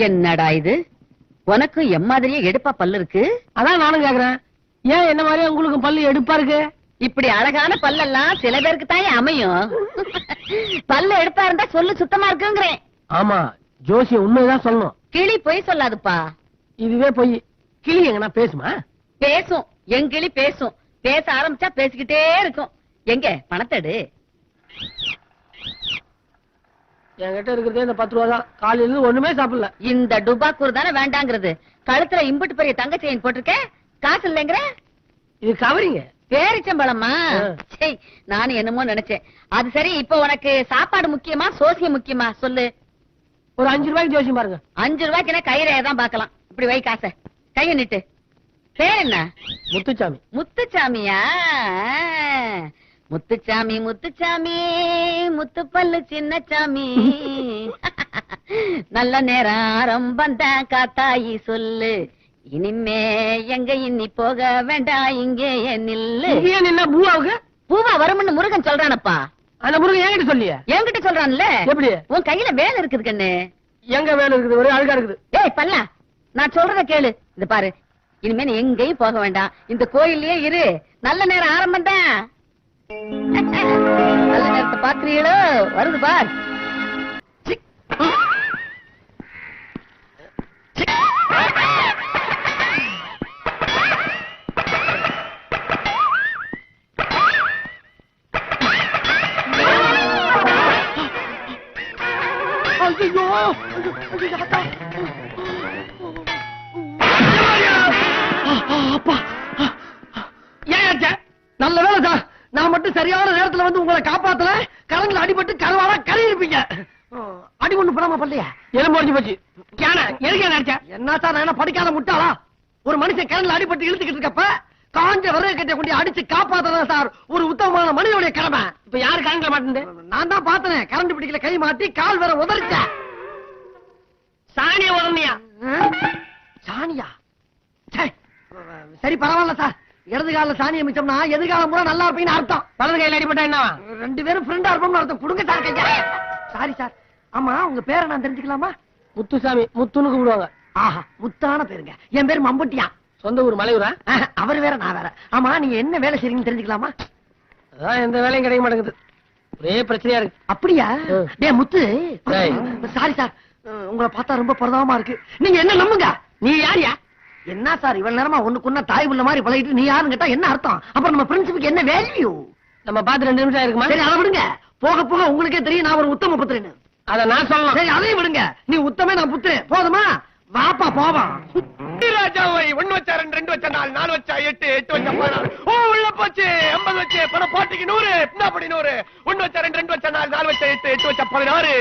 என்னடா இது? உனக்கு எம்மாதிரியே எடுப்பா பல்லு இருக்கு. அதான் நானும் கேக்குறேன், ஏன் என்ன மாதிரியே உங்களுக்கு பல்லு எடுப்பா இருக்கு? இப்படி அழகான பல்லெல்லாம் சில பேருக்கு தான் அமையும். பல்லு எடுப்பா இருந்தா சொல்லு சுத்தமா இருக்குங்கிறேன். ஆமா, ஜோசியம் உண்மைதான் சொல்லணும். கிளி பொய் சொல்லாதுப்பா. இதுவே போய் கிளி எங்கன்னா பேசுமா? பேசும், என் கிளி பேசும். பேச ஆரம்பிச்சா பேசிக்கிட்டே இருக்கும். எங்க பணத்தடு? என்கிட்ட இருக்கிறதே இந்த 10 ரூபா தான். காலையில ஒண்ணுமே சாப்பிடல. இந்த டுபாக்கூர் தானே வேண்டாங்கிறது. கழுத்துல இம்புட்டு பெரிய தங்க செயின் போட்டிருக்க, காசு இல்லைங்கிற. இது கவரிங்க. பேரிச்சம்பழமா? சரி, நானும் என்னமோ நினைச்சேன். அது சரி, இப்ப உனக்கு சாப்பாடு முக்கியமா சோசியம் முக்கியமா சொல்லு. ஒரு 5 ரூபாய்க்கு ஜோசியம் பாருங்க. 5 ரூபாய்க்கு கையில தான் பாக்கலாம். இப்படி வை காசை, கைய நிட்டு. பேர் என்ன? முத்துச்சாமி. முத்துச்சாமியா? முத்துச்சாமி முத்துச்சாமி முத்து பல்லு சின்னச்சாமி. நல்ல நேரம் ஆரம்பம் தான் காத்தாயி சொல்லு. இனிமே எங்க இன்னி போக வேண்டாம், இங்கே நில்லு. என்ன பூவாவுக்கு பூவா வரும்னு முருகன் சொல்றானப்பா. அந்த முருகன் என்கிட்ட சொல்லிய? என்கிட்ட சொல்றான்ல. எப்படி? உன் கையில வேலை இருக்குது கண்ணு. எங்க வேலை இருக்குது? ஒரே அழுகா இருக்குது. ஏய் பல்லா, நான் சொல்றத கேளு. இது பாரு, இனிமே நீ எங்கேயும் போக வேண்டாம், இந்த கோயில்லயே இரு. நல்ல நேரம் ஆரம்பம் தான். நல்ல நேரத்தை பாக்குறீங்களோ? வருது பார். நல்ல வேலை சார், நான் மட்டும் சரியான நேரத்துல வந்து உங்களை காப்பாத்தல. கரண்ட்ல அடிபட்டு கருவாடா கறி இருப்பீங்க. அடி ஒண்ணு பண்ணாம பண்ணலையா? எலும்பு முடிஞ்சு போச்சு. என்ன சார், நான் என்ன படிக்காத முட்டாளா? ஒரு மனுஷன் கரண்ட்ல அடிபட்டு இழுத்துக்கிட்டு இருக்கப்ப காஞ்ச விறகு கட்டை கொண்டு அடிச்சு காப்பாத்ததான் சார் ஒரு உத்தமமான மனிதனுடைய கடமை. இப்ப யாரு கரண்ட்ல மாட்டேன்? நான் தான் பார்த்தேன். கரண்ட் பிடிக்கல, கை மாட்டி கால் வேற உதறிச்ச. சாணியா உதறியா? சாணியா? சரி பரவாயில்ல சார். இடது கால சாணியை மிச்சம்னா எதிர்காலம் பூரா நல்லா இருப்பீங்கன்னு அர்த்தம். வலது கையில அடிபட்டா என்ன? 2 பேரும் ஃப்ரெண்டா இருப்போம்னு அர்த்தம். கொடுங்க சார் கையா. Sorry sir. ஆமா, உங்க பேரை நான் தெரிஞ்சுக்கலாமா? முத்துசாமி. முத்துன்னு கூப்பிடுவாங்க. ஆஹா, முத்தான பேருங்க. என் பேரு மம்பட்டியா. சொந்த ஊர் மலையூரா? அவர் வேற நான் வேற. ஆமா, நீங்க என்ன வேலை செய்றீங்கன்னு தெரிஞ்சுக்கலாமா? அதான் எந்த வேலையும் கிடைக்க மாட்டேங்குது. ஒரே பிரச்சனையா இருக்கு. அப்படியா? டே முத்து. சாரி சார், உங்களை பார்த்தா ரொம்ப பரதாபமா இருக்கு. நீங்க என்ன நம்புங்க. நீ யாரியா? என்ன சார் இவ்வளவு நேரமா ஒண்ணுக்குன்னா தாய் உள்ள மாதிரி பழகிட்டு நீ யாருன்னு கேட்டா என்ன அர்த்தம்? அப்புறம் நம்ம பிரின்சிபுக்கு என்ன வேல்யூ? நம்ம பார்த்து 2 நிமிஷம் இருக்குமா? சரி, அதை விடுங்க. போக போக உங்களுக்கே தெரியும் நான் ஒரு உத்தம புத்திரன்னு. அத நான் சொல்லலாம். சரி, அதையும் விடுங்க. நீ உத்தமே, நான் புத்திரன். போதுமா? வாப்பா போவான். ராஜாவை 1 வச்சா 2, 2 வச்சா 4, 4 வச்சா 8, 8 வச்சா 16. ஓ உள்ள போச்சு. 80 வச்சு பணம் பாட்டிக்கு 100. என்னப்படி 100? 1 வச்சா 2, 2 வச்சா 4, 4 வச்சா 8, 8 வச்சா 16.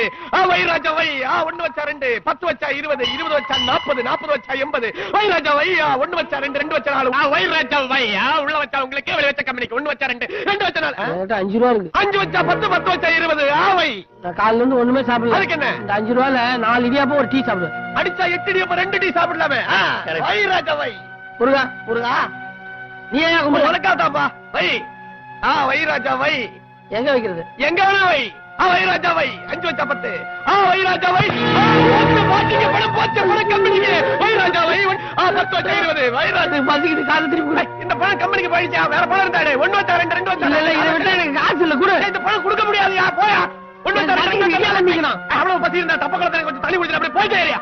வை ராஜாவை. 1 வச்சா 2, 10 வச்சா 20, 20 வச்சா 40, 40 வச்சா 80. வை ராஜாவை. 1 வச்சா 2, 2 வச்சா 4. வை ராஜாவை. உள்ள வச்சா உங்களுக்கு வெளிய வச்சா கம்பெனிக்கு. 1 வச்சா 2, 2 வச்சா 4. 5 ரூபா இருக்கு. 5 வச்சா 10, 10 வச்சா 20. வை. நான் காலையில இருந்து ஒண்ணுமே சாப்பிடல. அதுக்கு என்ன? இந்த 5 ரூபால 4 இடியாப்பம் ஒரு டீ சாப்பிடு. அடிச்சா 8 இடியாப்பம் 2 டீ சாப்பிடலாமே. வை ராஜாவை. முருகா முருகா, நீ ஏன் கும்பிடு? வணக்காதாப்பா. வை. வை ராஜா வை. எங்க வைக்கிறது? எங்க வேணா வை. வை ராஜா வை. 5 வச்சா 10. வை ராஜா வை. பாட்டிக்கு பணம் போச்ச பணம் கம்பெனிக்கு. வை ராஜா வை. 10 வச்சா 20. வை ராஜா பாட்டிக்கு காசு திருப்பி. இந்த பணம் கம்பெனிக்கு போயிடுச்சா? வேற பணம் இருந்தாடே. 1 வச்சா 2, 2 வச்சா. இல்ல இத விட்டா எனக்கு காசு இல்ல கூட. இந்த பணம் கொடுக்க முடியாதுயா. போயா. 1 வச்சா 2 வச்சா நிக்கணும். அவ்வளவு பசி இருந்தா தப்ப கலத்துல கொஞ்சம் தண்ணி குடிச்சு அப்படியே போயிட்டே ஏரியா.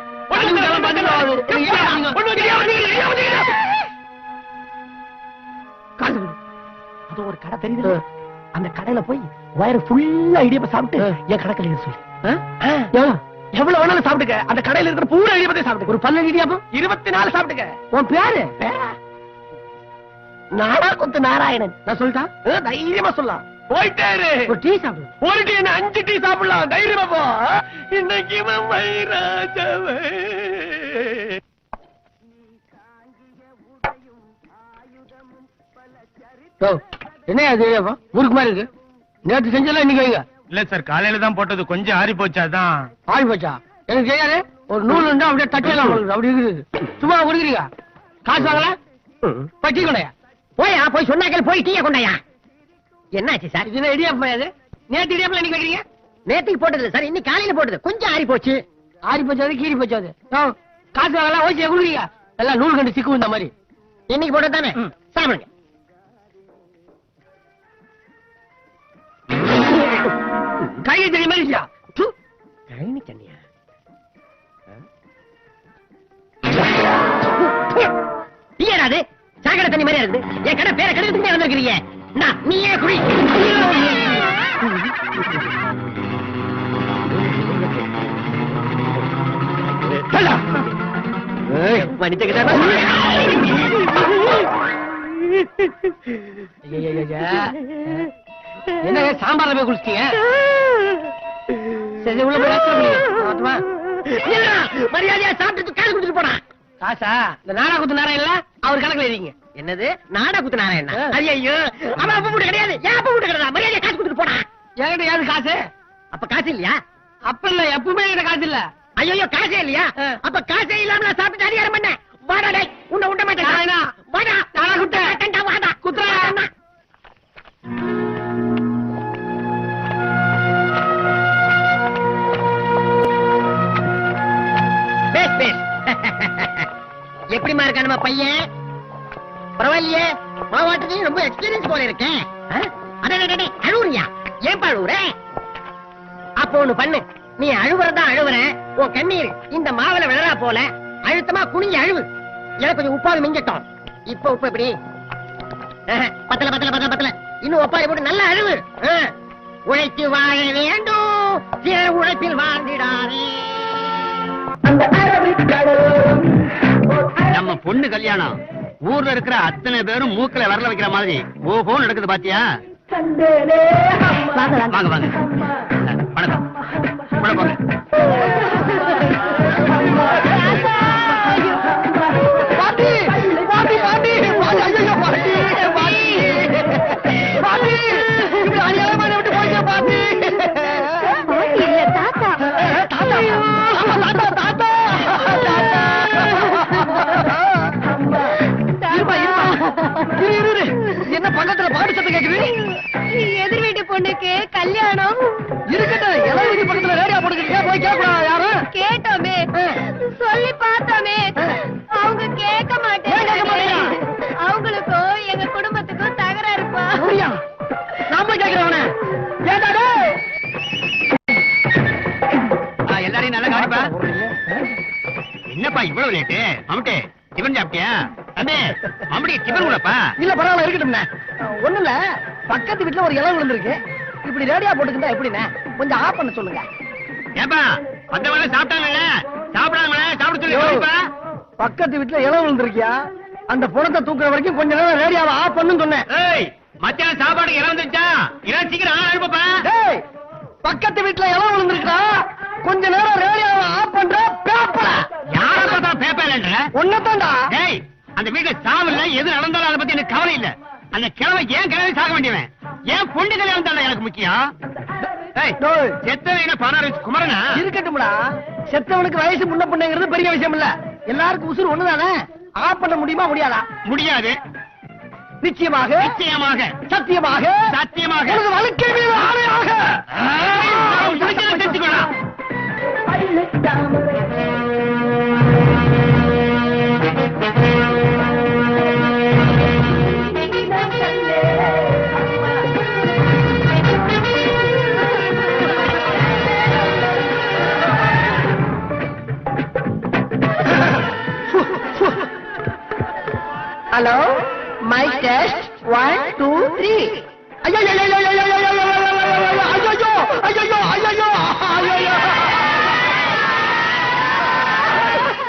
அது ஒரு கடை தெரியுது. அந்த கடையில போய் வயிறு ஃபுல்லா இடியப்ப சாப்பிட்டு என் கடைக்கல சொல்லு. எவ்வளவு வேணாலும் சாப்பிட்டுக்க. அந்த கடையில இருக்கிற பூரா இடியப்பத்தை சாப்பிட்டு. ஒரு 12 இடியப்பம் 24 சாப்பிட்டுக்க. உன் பேரு நாடா குத்து நாராயணன். நான் சொல்லிட்டா தைரியமா சொல்லலாம். போயிட்டே ஒரு டீ சாப்பிடு. ஒரு டீ என்ன 5 டீ சாப்பிடலாம். தைரியமா போ. இன்னைக்கு வைராஜவே. என்ன ஊருக்கு மாதிரி இருக்கு? நேற்று செஞ்சல இன்னைக்கு வைங்க. இல்ல சார், காலையில தான் போட்டது. கொஞ்சம் ஆறி போச்சாதான். ஆறி போச்சா? எனக்கு செய்யாது. ஒரு நூல் உண்டு அப்படியே தட்டலாம். அப்படி இருக்குது. சும்மா குடிக்கிறீங்க. காசு வாங்கல? போய் டீ கொண்டாயா. போயா போய் சொன்னாக்கள் போய் டீயை கொண்டாயா. என்னாச்சு சார்? இது இடியாப்பம். அது நேற்று இடியாப்பம் இன்னைக்கு வைக்கிறீங்க. நேத்துக்கு போட்டது சார், இன்னைக்கு காலையில போட்டது. கொஞ்சம் ஆறி போச்சு. ஆறி போச்சு அது, கீறி போச்சு அது. காசு வாங்கலாம், ஓசியா குடுறீங்க. எல்லாம் நூல் கண்டு சிக்கு இந்த மாதிரி. இன்னைக்கு போட்டது தானே, சாப்பிடுங்க. கையை தண்ணி மாதிரி கைனி தண்ணியா? நீயாது சாக்கடை தண்ணி மாதிரி இருக்கு. என் கடை பேரை கெடுக்கிறதுக்கு வந்திருக்கிறீங்க. நீ ஏன் குடி? என்ன சாம்பார்ல போய் குளிச்சிட்டீங்க? சரி உள்ள போய் மரியாதையா சாப்பிட்டு காசு கொடுத்துட்டு போனா. காசா? இந்த நாடா குத்து நாராயண இல்ல அவர் கணக்குல இருக்கீங்க. என்னது நாடா குத்து நாராயண? ஐயோ அவன் அப்ப கூட கிடையாது. ஏன் அப்ப கூட கிடையாது? மரியாதையா காசு கொடுத்துட்டு போனா. என்கிட்ட ஏது காசு? அப்ப காசு இல்லையா? அப்ப இல்ல, எப்பவுமே என்கிட்ட காசு இல்ல. ஐயோ காசே இல்லையா? அப்ப காசே இல்லாம நான் சாப்பிட்டு அதிகாரம் பண்ண. வாடா டேய், உன்னை விட மாட்டேன். வாடா நாடா குத்த வாடா குத்துறா. எப்படிமா இருக்கா நம்ம பையன்? பரவாயில்லையே, மாவாட்டத்தையும் ரொம்ப எக்ஸ்பீரியன்ஸ் போல இருக்கேன். அழுவுறியா? ஏன் அழுவுற? அப்ப ஒண்ணு பண்ணு, நீ அழுவுறதா அழுவுற. உன் கண்ணீர் இந்த மாவுல விழறா போல அழுத்தமா குனிஞ்சு அழுவு. எனக்கு கொஞ்சம் உப்பாது மிஞ்சட்டும். இப்ப உப்பு எப்படி? பத்தல பத்தல பத்தல பத்தல. இன்னும் ஒப்பாரி போட்டு நல்லா அழுவு. உழைத்து வாழ வேண்டும், சில உழைப்பில் வாழ்ந்திடாதே. நம்ம பொண்ணு கல்யாணம் ஊர்ல இருக்கிற அத்தனை பேரும் மூக்கல வரல வைக்கிற மாதிரி ஓஹோ நடக்குது பாத்தியா? வாங்க வாங்க. வணக்கம். வணக்கம். என்ன பக்கத்துல பாடு சத்தம் கேக்குது? எதிர் வீட்டு பொண்ணுக்கு கல்யாணம் இருக்கட்டும். எல்லாம் வீட்டு பக்கத்துல ரேடியோ போட்டுக்கிட்டு போய் கேட்கலாம். யாரும் கேட்டோமே, சொல்லி பார்த்தோமே, அவங்க கேட்க மாட்டேன். அவங்களுக்கும் எங்க குடும்பத்துக்கும் தகராறு இருப்பா. நாம கேட்கிறவன எல்லாரையும் நல்லா கவனிப்பா. என்னப்பா இவ்வளவு லேட்டு? மம்முட்டி டிபன் சாப்பிட்டியா? அண்ணே மம்முடி டிபன் கூடப்பா. இல்ல பரவாயில்ல, இருக்கட்டும். ஒண்ணு இல்ல, பக்கத்து வீட்டுல ஒரு இளவு விழுந்திருக்கு. இப்படி ரேடியா போட்டுக்கிட்டா எப்படின்னா கொஞ்சம் ஆஃப் பண்ண சொல்லுங்க. ஏப்பா வந்தவங்க சாப்பிட்டாங்கல்ல, சாப்பிடாங்களே சாப்பிட சொல்லி. பக்கத்து வீட்டுல இளவு விழுந்திருக்கியா? அந்த புறத்தை தூக்குற வரைக்கும் கொஞ்ச நேரம் ரேடியோவை ஆஃப் பண்ணு சொன்னேன். மத்தியானம் சாப்பாடு இறந்துச்சா? இறந்து சீக்கிரம் அனுப்பப்பா. பக்கத்து வீட்டுல இளவு விழுந்திருக்கா? கொஞ்ச நேரம் ரேடியோவை ஆஃப் பண்ற பேப்பர. யார பார்த்தா பேப்பர்ன்ற? ஒன்னதான்டா. டேய் அந்த வீட்டுல சாவல்ல எது நடந்தாலும் அதை பத்தி எனக்கு கவலை இல்ல. அந்த கிழமை ஏன் கிழமை சாக வேண்டியவன்? ஏன் பொண்ணு கல்யாணம் தானே எனக்கு முக்கியம். செத்தவன பணம் குமரனா இருக்கட்டும்டா. செத்தவனுக்கு வயசு முன்ன பொண்ணுங்கிறது பெரிய விஷயம் இல்ல. எல்லாருக்கும் உசுறு ஒண்ணுதானே. ஆஃப் பண்ண முடியுமா முடியாதா? முடியாது. நிச்சயமாக நிச்சயமாக சத்தியமாக சத்தியமாக உனது வாழ்க்கை மீது ஆணையாக தெரிஞ்சுக்கணும். Hello, mike test 1 2 3. ஐயோ ஐயோ ஐயோ ஐயோ ஐயோ ஐயோ ஐயோ ஐயோ.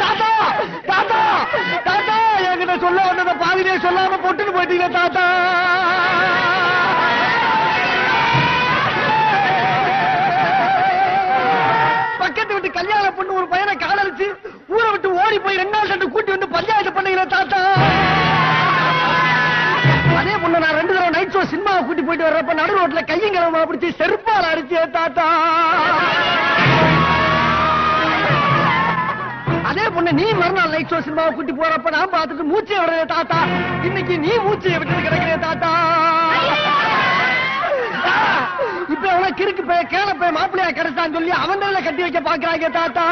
தாத்தா தாத்தா தாத்தா, என்கிட்ட சொல்ல வந்தத பாதியிலே சொல்லாம போட்டுட்டு போயிட்டீங்க தாத்தா. பக்கத்து விட்டு கல்யாணம் பண்ணு ஒரு பையனை காதலிச்சு ஊரை விட்டு ஓடி போய் 2 நாள் சட்டு கூட்டி வந்து பஞ்சாயத்து பண்ணீங்க தாத்தா. அதே பொண்ணு நான் 2 தடவை நைட் ஷோ சினிமாவை கூட்டி போயிட்டு வர்றப்ப நடு ரோட்ல கையும் கிளம்ப பிடிச்சி செருப்பால் அடிச்சே தாத்தா. அதே பொண்ணு நீ மறுநாள் நைட் ஷோ சினிமாவை கூட்டி போறப்ப நான் பார்த்துட்டு மூச்சை விடுறேன் தாத்தா. இன்னைக்கு நீ மூச்சையை விட்டு கிடைக்கிறேன் தாத்தா. இப்ப எவ்வளவு கிறுக்கு போய் கேள போய் மாப்பிள்ளையா கிடைச்சான்னு சொல்லி அவன் கட்டி வைக்க பாக்குறாங்க தாத்தா.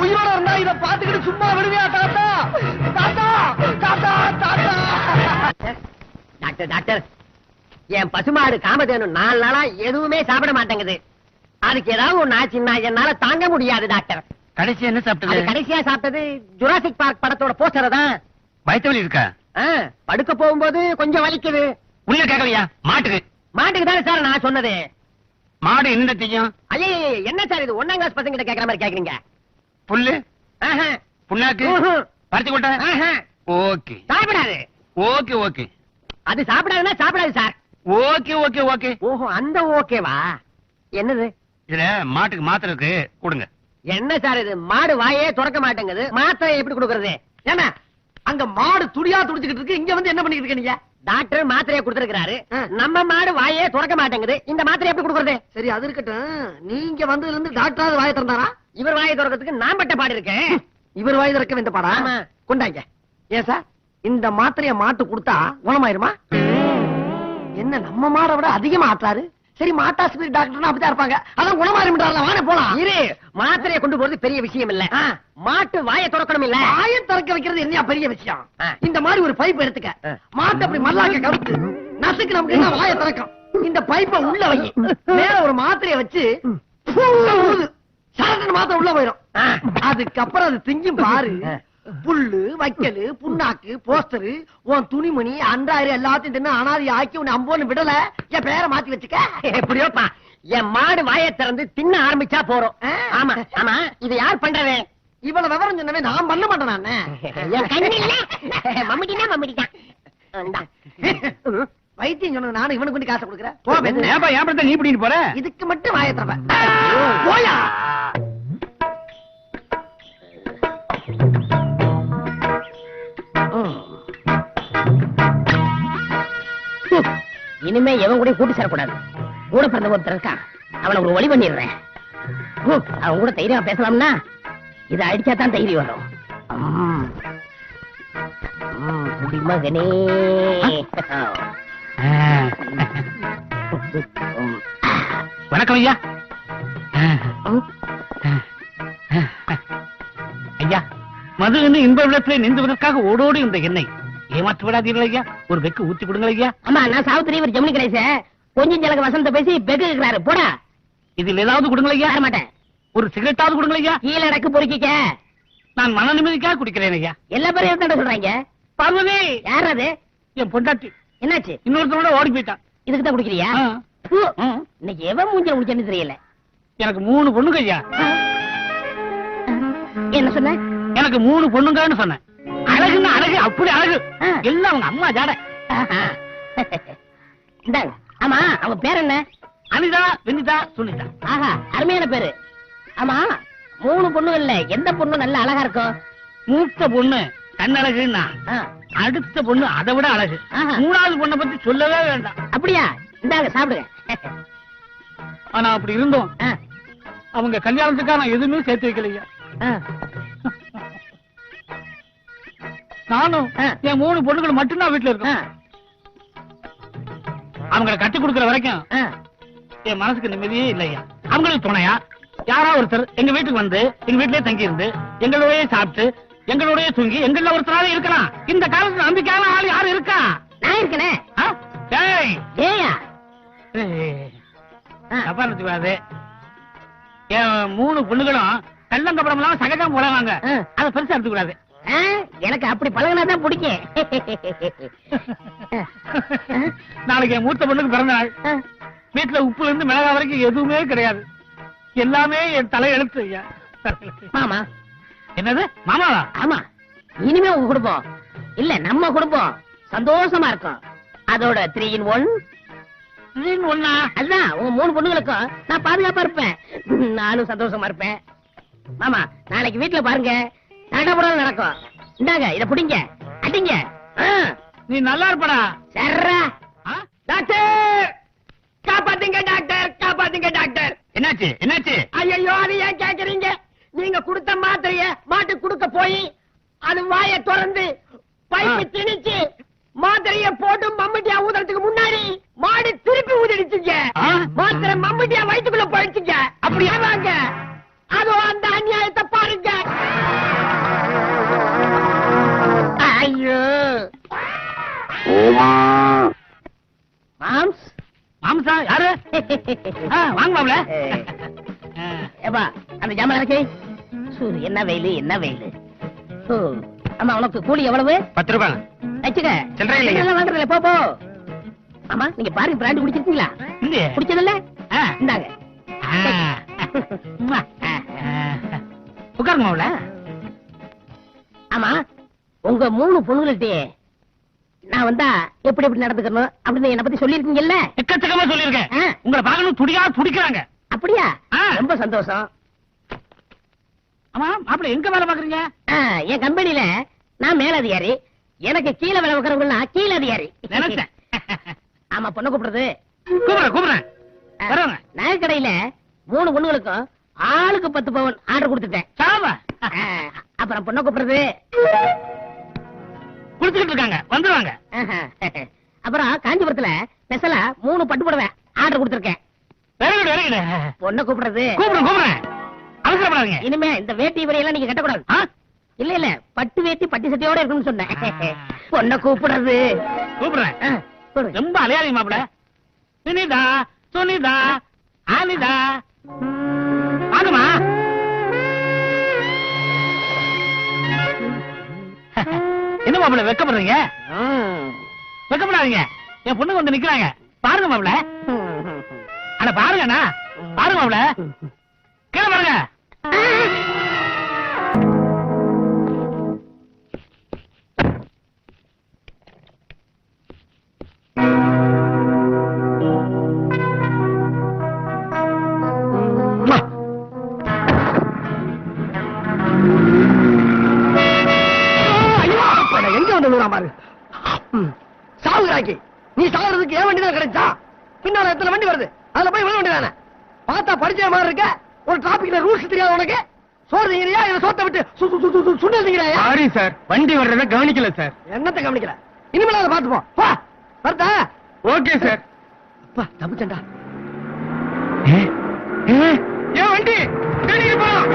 உயிரோட இருந்தா இத பாத்துக்கிட்டு சும்மா விடுவியா தாத்தா? தாத்தா தாத்தா தாத்தா. டாக்டர் டாக்டர், என் பசுமாடு காமதேனு 4 நாளா எதுவுமே சாப்பிட மாட்டேங்குது. அதுக்கு ஏதாவது ஒண்ணு ஆச்சுன்னா என்னால தாங்க முடியாது டாக்டர். கடைசி என்ன அது சாப்பிட்டது? கடைசியா சாப்பிட்டது ஜுராசிக் பார்க் படத்தோட போஸ்டர் தான். வயிற்று வலி இருக்கா? படுக்க போகும்போது கொஞ்சம் வலிக்குது. உள்ள கேட்கலையா? மாட்டுக்கு மாட்டுக்கு தானே சார் நான் சொன்னது. மாடு என்ன செய்யும்? ஐயே என்ன சார் இது 1ஆம் கிளாஸ் பசங்க கிட்ட கேக்குற மாதிரி கேக்குறீங்க? புல்லு, புண்ணாக்கு, பறிச்சு கொட்ட. ஓகே சாப்பிடாது. Okay okay. அது சாப்பிடாதுன்னா சாப்பிடாது சார். Okay okay okay. ஓஹோ, அந்த ஓகேவா? என்னது இதுல மாட்டுக்கு மாத்திரை இருக்கு, கொடுங்க. என்ன சார் இது? மாடு வாயே திறக்க மாட்டேங்குது, மாத்திரை எப்படி கொடுக்கறது? ஏன்னா அங்க மாடு துடியா துடிச்சுக்கிட்டு இருக்கு, இங்க வந்து என்ன பண்ணிட்டு இருக்க நீங்க? டாக்டர் மாத்திரையை கொடுத்திருக்கிறாரு. நம்ம மாடு வாயே திறக்க மாட்டேங்குது, இந்த மாத்திரை எப்படி கொடுக்கறது? சரி அது இருக்கட்டும், நீங்க வந்ததுல இருந்து டாக்டர் வாயை திறந்தாரா? இவர் வாயை திறக்கிறதுக்கு நான் பட்ட பாடு இருக்கேன். இவர் வாய் திறக்க இந்த பாடா? ஆமா. கொண்டாங்க. ஏன் சார் இந்த மாத்திரைய மாட்டு கொடுத்தா குணமாயிருமா? என்ன நம்ம மாடை விட அதிகமா ஆட்டாரு? சரி மாட்டாஸ்பத்திரி டாக்டர்னா அப்படிதான் இருப்பாங்க, அதான் குணமாயிரும்ன்றால. வாங்க போலாம். இரு, மாத்திரையை கொண்டு போறது பெரிய விஷயம் இல்ல, மாட்டு வாயை திறக்கணும் இல்ல. வாயை திறக்க வைக்கிறது என்ன பெரிய விஷயம்? ஆ. இந்த மாதிரி ஒரு பைப் எடுத்துக்க, மாட்டு அப்படி மல்லாக்க கவுத்து நசுக்கு நமக்கு என்ன வாயை திறக்கும். இந்த பைப்பை உள்ள வை, மேல ஒரு மாத்திரையை வச்சு சாதாரண மாத்திரை உள்ள போயிடும். அதுக்கப்புறம் அது திங்கும் பாரு. புல்லு, வைக்கலு, புண்ணாக்கு, போஸ்டரு, உன் துணிமணி, அன்றாயிரம் எல்லாத்தையும் தின்னு அனாதி ஆக்கி உன்னை அம்போன்னு விடல. என் பேரை மாத்தி வச்சுக்க. எப்படியோப்பா, என் மாடு வாயை திறந்து தின்ன ஆரம்பிச்சா போறோம். ஆமா ஆமா, இது யார் பண்றது? இவ்வளவு விவரம் சொன்னவே நான் பண்ண மாட்டேன். நானு என் கண்ணில்ல மம்மிட்டினா மம்மிட்டிதான். வைத்தியம் சொன்னது நானும் இவனுக்கு கொண்டு காசை கொடுக்குறேன். ஏப்பா ஏப்பா நீ இப்படின்னு போற? இதுக்கு மட்டும் வாயை திறப்ப போயா. இனிமே எவன் கூட கூட்டி சேரக்கூடாது. கூட பிறந்த ஒருத்தர் இருக்கான், அவனை ஒரு வழி பண்ணிடுறேன். அவன் கூட தைரியம் பேசலாம்னா இதை அடிச்சா தான் தைரியம் வரும். குடிமகனே வணக்கம் ஐயா. ஐயா, மது இன்ப விடத்திலே நின்றுவதற்காக ஓடோடி இந்த எண்ணெய் ஏமாற்று விடாதீர்கள் ஐயா. ஒரு பெக்கு ஊத்தி கொடுங்க ஐயா. ஆமா, நான் சாவித்திரி, இவர் ஜெமினி கணேச. கொஞ்சம் ஜலக வசந்த பேசி பெக்கு இருக்கிறாரு. போடா. இதில் ஏதாவது கொடுங்க ஐயா. தர மாட்டேன். ஒரு சிகரெட்டாவது கொடுங்க ஐயா. கீழே இடக்கு பொறுக்கிக்க. நான் மன நிம்மதிக்காக குடிக்கிறேன் ஐயா. எல்லா பேரும் என்ன சொல்றாங்க? பார்வதி யார் அது? என் பொண்டாட்டி. என்னாச்சு? இன்னொருத்தரோட ஓடி போயிட்டான். இதுக்கு தான் குடிக்கிறியா? இன்னைக்கு எவன் மூஞ்சல் முடிச்சேன்னு தெரியல. எனக்கு 3 பொண்ணுங்க ஐயா. என்ன சொன்ன? எனக்கு 3 பொண்ணுங்கன்னு சொன்னேன். அழகுன்னா அழகு, அப்படி அழகு. எல்லாம் அவங்க அம்மா ஜாட. இந்தாங்க. ஆமா, அவன் பேர் என்ன? அனிதா, வினிதா, சுனிதா. ஆஹா, அருமையான பேரு. ஆமா, 3 பொண்ணு இல்ல, எந்த பொண்ணு நல்ல அழகா இருக்கும்? மூத்த பொண்ணு கண்ணழகுன்னா, அடுத்த பொண்ணு அதை விட அழகு. 3வது பொண்ணை பத்தி சொல்லவே வேண்டாம். அப்படியா? இந்தாங்க சாப்பிடுங்க. ஆனா அப்படி இருந்தோம், அவங்க கல்யாணத்துக்காக நான் எதுவுமே சேர்த்து வைக்கலையா. நானும் என் 3 பொண்ணுகள் மட்டும்தான் வீட்டுல இருக்கோம். அவங்களை கட்டி கொடுக்கற வரைக்கும் என் மனசுக்கு நிம்மதியே இல்லையா. அவங்களுக்கு துணையா யாராவது ஒருத்தர் எங்க வீட்டுக்கு வந்து எங்க வீட்டிலேயே தங்கி இருந்து எங்களோடய சாப்பிட்டு எங்களோடய தூங்கி எங்கள ஒருத்தராக இருக்கலாம். இந்த காலத்துல நம்பிக்கையான ஆள் யாரு இருக்கா? நான் இருக்கனே. ஏயா தப்பா நினைச்சுக்காது. என் 3 பொண்ணுகளும் கள்ளங்கப்படம் எல்லாம் சகஜம் உலகாங்க. அதை பெருசா எடுத்துக்கூடாது. எனக்கு அப்படி பழகினாதான் பிடிக்கும். நாளைக்கு என் மூத்த பொண்ணுக்கு பிறந்த நாள். வீட்டுல உப்புல இருந்து மிளகா வரைக்கும் எதுவுமே கிடையாது. எல்லாமே என் தலையெழுத்து ஐயா. மாமா. என்னது மாமாவா? ஆமா, இனிமே உங்க குடும்பம் இல்ல நம்ம குடும்பம் சந்தோஷமா இருக்கும். அதோட 3 in 1. 3 in 1. அதுதான் உங்க 3 பொண்ணுங்களுக்கும் நான் பாதுகாப்பா இருப்பேன், நானும் சந்தோஷமா இருப்பேன். மாமா, நாளைக்கு வீட்டுல பாருங்க நடபடம் நடக்கும். இந்தாங்க, இத புடிங்க, அடிங்க. நீ நல்லா இருப்படா. சர்ரா. டாக்டர் காப்பாத்துங்க, டாக்டர் காப்பாத்துங்க டாக்டர். என்னாச்சு என்னாச்சு? ஐயோ, அது ஏன் கேக்குறீங்க? நீங்க கொடுத்த மாத்திரைய மாட்டு கொடுக்க போய் அது வாயை திறந்து பைப்பு திணிச்சு மாத்திரைய போட்டு மம்மட்டியா ஊதுறதுக்கு முன்னாடி மாடு திருப்பி ஊதிடுச்சுங்க. மாத்திரை மம்மட்டியா வயிற்றுக்குள்ள போயிடுச்சுங்க. அப்படியே வாங்க, அதோ அந்த அநியாயத்தை பாருங்க. ஐயோ மாம்ஸ் மாம்சா யாரு? வாங்க மாப்ள. ஏப்பா அந்த ஜாமான் இறக்கி. என்ன வெயிலு என்ன வெயிலு. ஆமா உனக்கு கூலி எவ்வளவு? 10 ரூபாய். வச்சுக்க. சில்லறை இல்லையா? வாங்குறதுல போ. ஆமா நீங்க பாருங்க பிராண்ட் குடிச்சிருக்கீங்களா? இல்லையே. குடிச்சதில்ல? இந்தாங்க. உட்காருங்க மாப்ள. ஆமா உங்க 3 பொண்ணுகிட்டே நான் வந்தா எப்படி எப்படி நடந்துக்கணும் அப்படின்னு என்ன பத்தி சொல்லிருக்கீங்கல்ல? எக்கச்சக்கமா சொல்லிருக்கேன். உங்களை பார்க்கணும் துடிக்கிறாங்க. அப்படியா? ரொம்ப சந்தோஷம். ஆமா மாப்பிள்ள எங்க வேலை பாக்குறீங்க? என் கம்பெனில நான் மேலதிகாரி, எனக்கு கீழே வேலை பார்க்கறவங்க கீழ அதிகாரி. நினைச்சேன். ஆமா பொண்ணு கூப்பிடுறது. கூப்பிடுறேன். வரவங்க. நகை கடையில 3 பொண்ணுகளுக்கும் ஆளுக்கு 10 பவுன் ஆர்டர் கொடுத்துட்டேன். சாவா. அப்புறம் பொண்ணு கூப்பிடுறது. குளிச்சுக்கிட்டு இருக்காங்க, வந்துருவாங்க. அப்புறம் காஞ்சிபுரத்துல ஸ்பெஷலா 3 பட்டு புடவை ஆர்டர் கொடுத்திருக்கேன். விறகுடு. பொண்ணு கூப்பிடுறது. கூப்பிடுறேன். அவசரப்படாதீங்க. இனிமே இந்த வேட்டி வரையெல்லாம் நீங்க கட்டக்கூடாது. இல்ல பட்டு வேட்டி பட்டு சட்டையோட இருக்குன்னு சொன்னேன். பொண்ணை கூப்பிடுறது. கூப்பிடுறேன். ரொம்ப அலையாதீங்க மாப்பிள. சுனிதா சுனிதா ஆனிதா வாங்கம்மா. என்ன மாப்பிள வெக்கப்படுறீங்க? வெக்கப்படாதீங்க. என் பொண்ணுங்க வந்து நிக்கிறாங்க. பாருங்க மாப்பிள. அட பாருங்கண்ணா. பாருங்க மாப்பிள. கீழே பாருங்க. எங்க வந்து பாரு சாவுகிறாக்கி. நீ சாகுறதுக்கு ஏன் வண்டி தான் கிடைச்சா? பின்னால எத்தனை வண்டி வருது, அதுல போய் விழ வேண்டியதானே? பார்த்தா படிச்ச மாதிரி இருக்க, ஒரு டிராபிக்ல ரூல்ஸ் தெரியாது உனக்கு. சோறு திங்கிறியா இல்ல சோத்தை விட்டு சுண்டல் திங்கிறாயா? சாரி சார், வண்டி வர்றத கவனிக்கல சார். என்னத்தை கவனிக்கல? இனிமேல அதை பார்த்துப்போம். வா வருதா? Okay sir. அப்பா தப்பிச்சண்டா. ஏன் வண்டி தேடிட்டு போறோம்?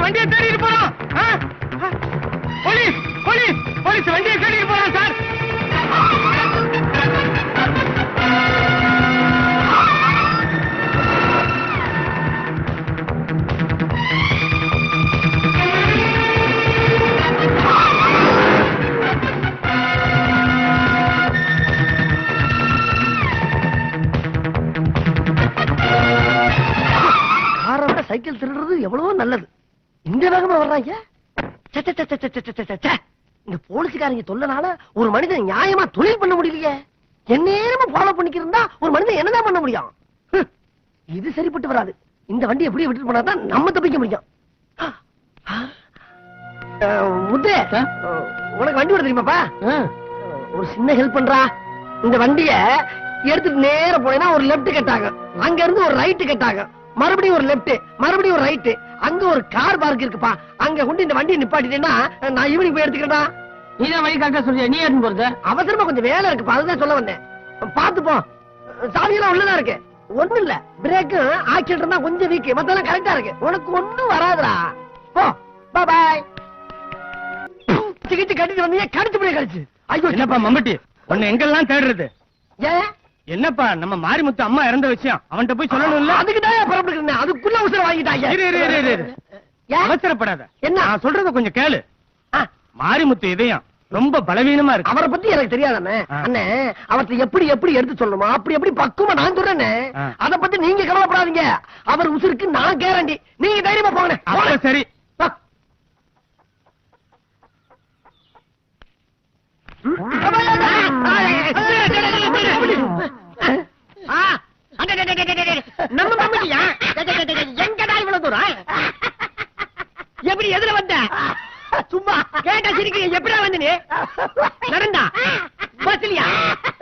வண்டியை தேடிட்டு போறோம். போலீஸ் போலீஸ் போலீஸ் வண்டியை தேடிட்டு போறோம் சார். சைக்கிள் திருடுறது எவ்வளவோ நல்லது. இந்த வேகமா வர்றாங்க. இந்த போலீஸ்காரங்க சொல்லனால ஒரு மனிதன் நியாயமா தொழில் பண்ண முடியலையே. எந்நேரமா ஃபாலோ பண்ணிக்கிருந்தா ஒரு மனிதன் என்னதான் பண்ண முடியும்? இது சரிப்பட்டு வராது. இந்த வண்டி எப்படியே விட்டுட்டு போனாதான் நம்ம தப்பிக்க முடியும். முத்தே, உனக்கு வண்டி ஓட தெரியுமாப்பா? ஒரு சின்ன ஹெல்ப் பண்றா. இந்த வண்டிய எடுத்துட்டு நேர போனா ஒரு லெப்ட் கட் ஆகும், அங்க இருந்து ஒரு ரைட் கட் ஆகும், மறுபடியும் ஒரு லெப்ட், மறுபடியும் ஒரு ரைட். அங்க ஒரு கார் பார்க் இருக்குப்பா, அங்க கொண்டு இந்த வண்டியை நிப்பாட்டிட்டேன்னா நான் ஈவினிங் போய் எடுத்துக்கிறேன். நீதான் வழி கரெக்டா சொல்றியா? நீ எடுத்து போறது? அவசரமா கொஞ்சம் வேலை இருக்குப்பா, அதுதான் சொல்ல வந்தேன். பாத்துப்போம். சாவியெல்லாம் உள்ளதா இருக்கு. ஒண்ணும் இல்ல, பிரேக் ஆக்சிடென்ட் தான் கொஞ்சம் வீக், மத்தெல்லாம் கரெக்டா இருக்கு. உனக்கு ஒண்ணும் வராதுடா. போ பாய். சிகிச்சை கட்டிட்டு வந்தீங்க, கடிச்சு போய் கடிச்சு. ஐயோ என்னப்பா மம்பட்டி, உன்னை எங்கெல்லாம் தேடுறது? ஏன் என்னப்பா நம்ம மாரிமுத்து அம்மா இறந்த விஷயம் அவன்கிட்ட போய் சொல்லணும்ல? அதுக்குதான் புறப்பட்டு அதுக்குள்ள அவசரம் வாங்கிட்டாங்க. அவசரப்படாத. என்ன நான் சொல்றத கொஞ்சம் கேளு. மாரிமுத்து இதயம் ரொம்ப பலவீனமா இருக்கு. அவரை பத்தி எனக்கு தெரியாதானே அண்ணே. அவர்கிட்ட எப்படி எப்படி எடுத்து சொல்லணுமா அப்படி எப்படி பக்குவமா நான் சொல்றேனே. அத பத்தி நீங்க கவலைப்படாதீங்க. அவர் உசுருக்கு நான் கேரண்டி. நீங்க தைரியமா போங்க. சரி. நம்ம மம்மியா எங்கடா இவ்வளவு தூரம்? எப்படி எதுல வந்த? சும்மா கேட்டா சிரிக்கிறீங்க. எப்படா வந்த நீ? நடந்தா பஸ்லியா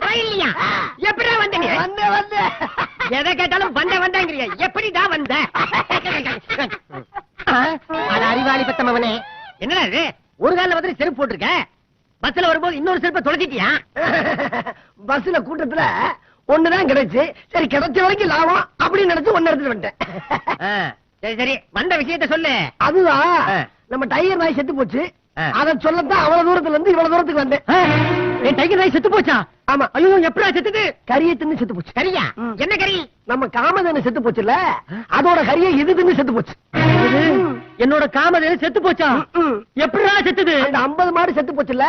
ரயில்லையா? எப்படா வந்த நீ? வந்த எதை கேட்டாலும் வந்தேங்கிறீங்க. எப்படிடா வந்த? அது அறிவாளி பத்தமவனே. என்னடா இது, ஒரு கால வந்து செருப்பு போட்டிருக்க, பஸ்ல வரும்போது இன்னொரு செருப்பை தொலைச்சிட்டியா? பஸ்ல கூட்டத்துல ஒண்ணுதான் கிடைச்சு, சரி கிடைச்ச வரைக்கும் லாபம் அப்படின்னு நினைச்சு ஒன்னு எடுத்துட்டு வந்துட்டேன். சரி சரி, வந்த விஷயத்த சொல்லு. அதுதான் நம்ம டைகர் நாய் செத்து போச்சு. அத சொல்லத்தான் அவ்வளவு தூரத்துல இருந்து இவ்வளவு தூரத்துக்கு வந்தேன். என் டைகர் நாய் செத்து போச்சா? ஆமா. ஐயோ, எப்படா செத்துது? கறியை தின்னு செத்து போச்சு. கரியா? என்ன கறி? நம்ம காமதேனு செத்து போச்சுல, அதோட கறியை இது தின்னு செத்து போச்சு. என்னோட காமதேனு செத்து போச்சா? எப்படா செத்துது? அந்த 50 மாடு செத்து போச்சுல,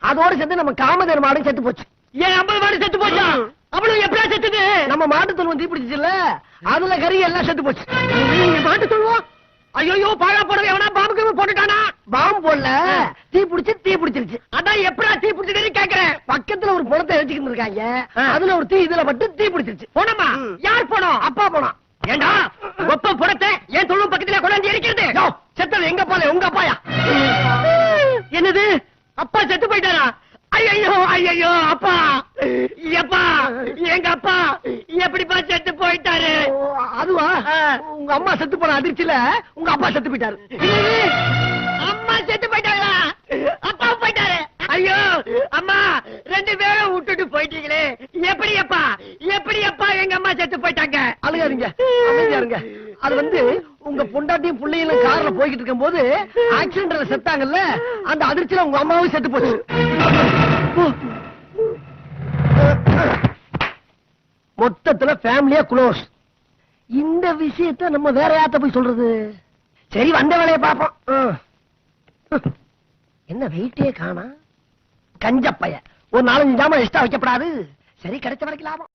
அதோட சேர்ந்து நம்ம காமதேனு மாடு செத்து போச்சு. ஏன் 50 மாடு செத்து போச்சா? அவ்வளவு எப்படா செத்துது? நம்ம மாட்டு தொழுவம் தீப்பிடிச்சுல, அதுல கறி எல்லாம் செத்து போச்சு. மாட்டு சொல்லுவோம். ஐயோ, பாழா போடுறது எவனா பாம்புக்கு போட்டுட்டானா? பாம்பு போடல, தீ பிடிச்சிருச்சு. அதான் எப்படா தீ பிடிச்சதுன்னு கேக்குறேன். பக்கத்துல ஒரு புணத்தை எரிச்சுக்கிட்டு இருக்காங்க, அதுல ஒரு தீ இதுல பட்டு தீ பிடிச்சிருச்சு. போனமா? யார் போனோம்? அப்பா போனான். ஏண்டா ஒப்ப புடத்தை என் தொழுவம் பக்கத்துல கொண்டாந்து எரிக்கிறது? யோ, செத்தது எங்க பால, உங்க அப்பாயா? என்னது, அப்பா செத்து போயிட்டாரா? ஐயோ ஐயோ, அப்பா எப்பா, எங்க அப்பா எப்படிப்பா செத்து போயிட்டாரு? ஓ, அதுவா? உங்க அம்மா செத்து போன அதிர்ச்சியில உங்க அப்பா செத்து போயிட்டாரு. அம்மா செத்து போயிட்டாங்களா? அப்பா போயிட்டாரு? ஐயோ அம்மா, 2 பேரும் விட்டுட்டு போயிட்டீங்களே, எப்படி அப்பா, எப்படி அப்பா எங்க அம்மா செத்து போயிட்டாங்க? அழுகாதீங்க, அமைதியா இருங்க. அது வந்து உங்க பொண்டாட்டியும் பிள்ளைகளும் கார்ல போய்கிட்டு இருக்கும் போது ஆக்சிடென்ட்ல செத்தாங்கல்ல, அந்த அதிர்ச்சியில உங்க அம்மாவும் செத்து போச்சு. மொத்தத்துல ஃபேமிலியா க்ளோஸ். இந்த விஷயத்தை நம்ம வேற யார்ட்ட போய் சொல்றது? சரி, வந்த வேலையை பாப்போம். என்ன வெயிட்டே காணா, கஞ்சப்பைய ஒரு 4-5 ஜாமான் எக்ஸ்ட்ரா வைக்கப்படாது. சரி, கிடைச்ச வரைக்கும் லாபம்.